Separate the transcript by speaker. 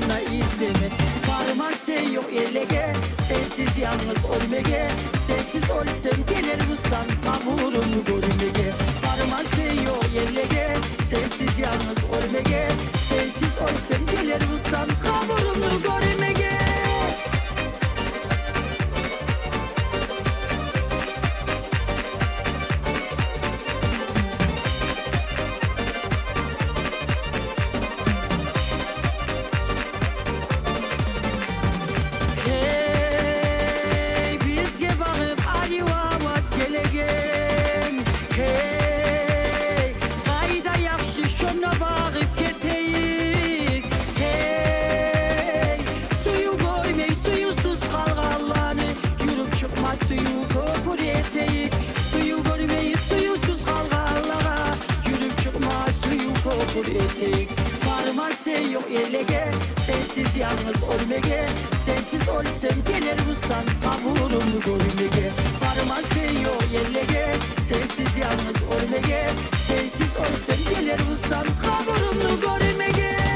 Speaker 1: bana izleme. Parman sen yok elege, sessiz yalnız ölmege. Sessiz olsam gelir vursan kavurumu görmege. Parman sen yok elege, sessiz yalnız ölmege. Sessiz olsam gelir vursan kavurumu görmege. Suyu kopur eteyik, suyu görmeyi suyusuz kalgallağa. Yürüp çıkma suyu kopur eteyik. Parman sen yok elege, sessiz yalnız ölmege. Sessiz olsam gelir vursan kavurumu görmege. Parman sen yok elege, sessiz yalnız ölmege. Sessiz olsam gelir vursan kavurumu görmege.